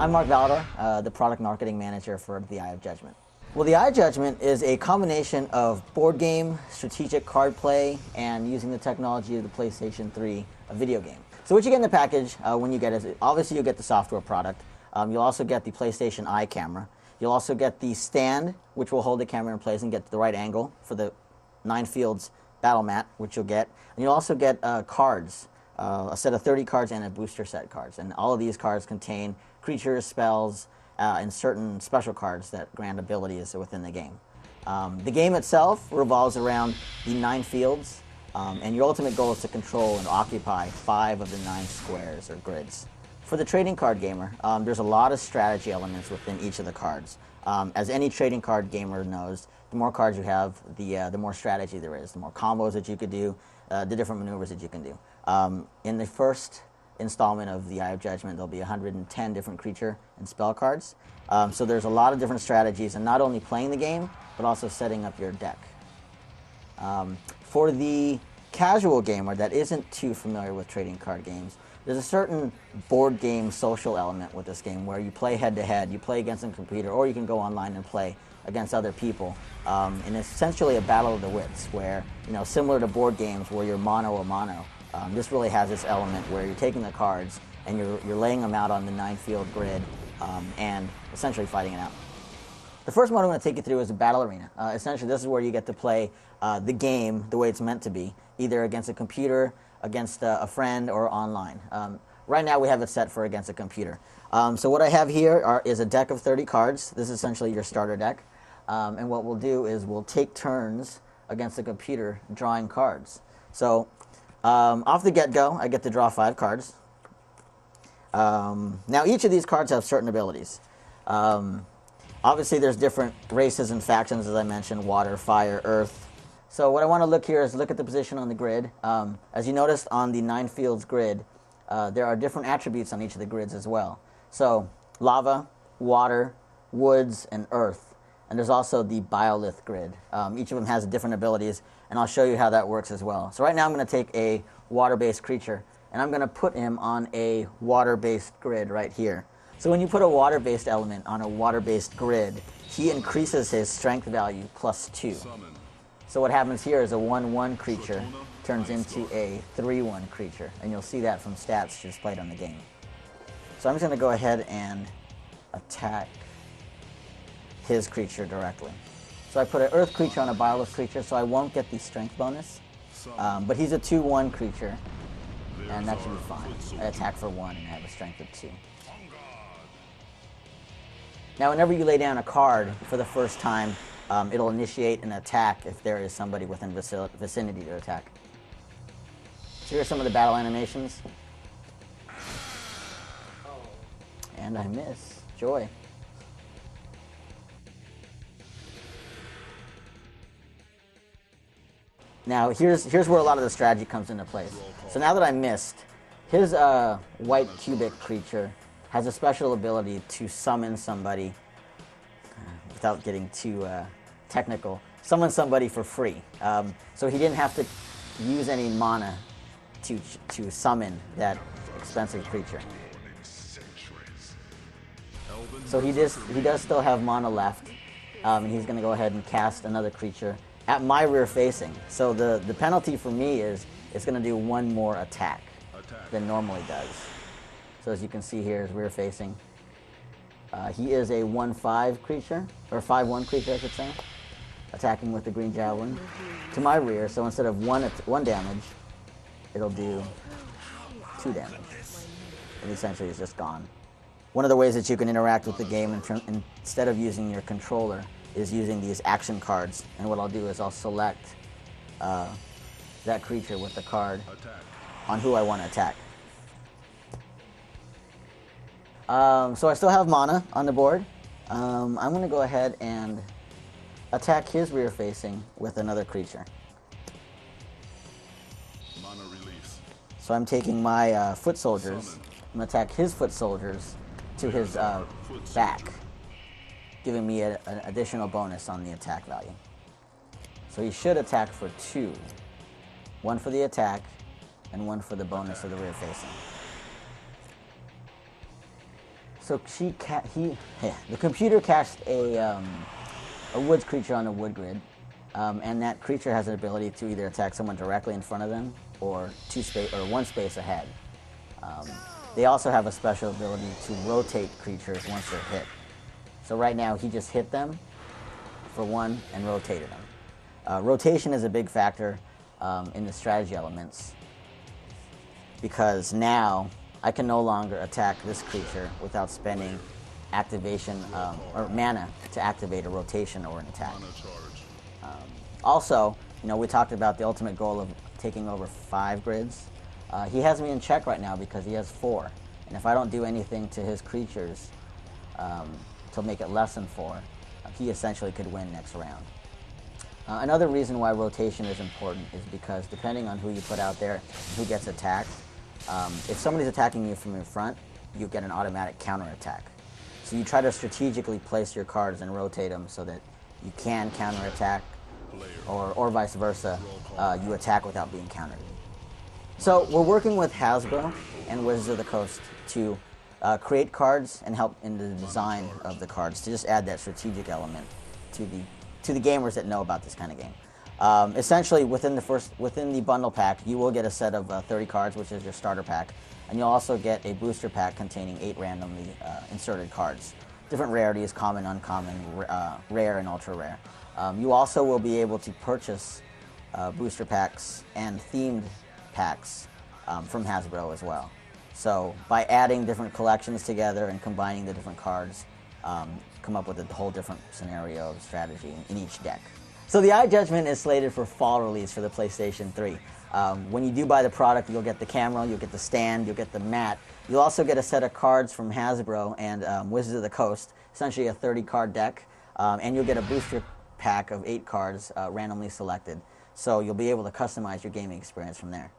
I'm Mark Valador, the product marketing manager for the Eye of Judgment. Well, the Eye of Judgment is a combination of board game, strategic card play, and using the technology of the PlayStation 3, a video game. So what you get in the package when you get it is, obviously you'll get the software product. You'll also get the PlayStation Eye camera. You'll also get the stand, which will hold the camera in place and get the right angle for the Nine Fields battle mat, which you'll get. And you'll also get cards, a set of 30 cards and a booster set cards. And all of these cards contain creatures, spells, and certain special cards that grant abilities within the game. The game itself revolves around the 9 fields, and your ultimate goal is to control and occupy 5 of the 9 squares or grids. For the trading card gamer, there's a lot of strategy elements within each of the cards. As any trading card gamer knows, the more cards you have, the more strategy there is, the more combos that you could do, the different maneuvers that you can do. In the first installment of the Eye of Judgment, there'll be 110 different creature and spell cards. So there's a lot of different strategies, and not only playing the game, but also setting up your deck. For the casual gamer that isn't too familiar with trading card games, there's a certain board game social element with this game where you play head-to-head, you play against a computer, or you can go online and play against other people. And it's essentially a battle of the wits where, similar to board games where you're mono a mono, this really has this element where you're taking the cards and you're laying them out on the 9-field grid and essentially fighting it out. The first one I'm going to take you through is the Battle Arena. Essentially, this is where you get to play the game the way it's meant to be, either against a computer, against a friend, or online. Right now we have it set for against a computer. So what I have here is a deck of 30 cards. This is essentially your starter deck. And what we'll do is we'll take turns against the computer drawing cards. So off the get-go, I get to draw 5 cards. Now each of these cards have certain abilities. Obviously there's different races and factions, as I mentioned: water, fire, earth. So what I want to look here is look at the position on the grid. As you noticed on the 9 fields grid, there are different attributes on each of the grids as well. So lava, water, woods, and earth. And there's also the biolith grid. Each of them has different abilities, and I'll show you how that works as well. So right now I'm going to take a water-based creature, and I'm going to put him on a water-based grid right here. So when you put a water-based element on a water-based grid, he increases his strength value +2. So what happens here is a 1/1 creature turns into a 3/1 creature, and you'll see that from stats displayed on the game. So I'm just going to go ahead and attack his creature directly. So I put an earth creature on a biolith creature, so I won't get the strength bonus, but he's a 2/1 creature, and that should be fine. I attack for 1 and I have a strength of 2. Now whenever you lay down a card for the first time, it'll initiate an attack if there is somebody within vicinity to attack. So here are some of the battle animations. And I miss. Joy. Now here's where a lot of the strategy comes into place. So now that I missed, his white cubic creature has a special ability to summon somebody, without getting too technical, summon somebody for free. So he didn't have to use any mana to summon that expensive creature. So he does still have mana left, and he's going to go ahead and cast another creature at my rear facing. So the penalty for me is it's going to do 1 more attack than normally does. So as you can see here, is rear facing. He is a 1/5 creature, or 5/1 creature I should say, attacking with the green javelin to my rear. So instead of 1 damage, it'll do 2 damage. And essentially it's just gone. One of the ways that you can interact with the game instead of using your controller is using these action cards. And what I'll do is I'll select that creature with the card on who I want to attack. So I still have mana on the board. I'm going to go ahead and attack his rear facing with another creature. Mana release. So I'm taking my foot soldiers. I'm going to attack his foot soldiers to his back, giving me an additional bonus on the attack value. So he should attack for 2. 1 for the attack, and 1 for the bonus of the rear facing. So the computer cast a woods creature on a wood grid, and that creature has an ability to either attack someone directly in front of them or one space ahead. They also have a special ability to rotate creatures once they're hit. So right now he just hit them for one and rotated them. Rotation is a big factor in the strategy elements because now I can no longer attack this creature without spending activation or mana to activate a rotation or an attack. Also, we talked about the ultimate goal of taking over 5 grids. He has me in check right now because he has 4, and if I don't do anything to his creatures to make it less than 4, he essentially could win next round. Another reason why rotation is important is because depending on who you put out there, who gets attacked, if somebody's attacking you from in front, you get an automatic counterattack. So you try to strategically place your cards and rotate them so that you can counterattack, or vice versa, you attack without being countered. So we're working with Hasbro and Wizards of the Coast to create cards and help in the design of the cards to just add that strategic element to the gamers that know about this kind of game. Essentially, within the bundle pack, you will get a set of 30 cards, which is your starter pack, and you'll also get a booster pack containing 8 randomly inserted cards. Different rarities: common, uncommon, rare, and ultra rare. You also will be able to purchase booster packs and themed packs from Hasbro as well. So by adding different collections together and combining the different cards, come up with a whole different scenario of strategy in each deck. So the Eye Judgment is slated for fall release for the PlayStation 3. When you do buy the product, you'll get the camera, you'll get the stand, you'll get the mat. You'll also get a set of cards from Hasbro and Wizards of the Coast, essentially a 30-card deck, and you'll get a booster pack of 8 cards randomly selected. So you'll be able to customize your gaming experience from there.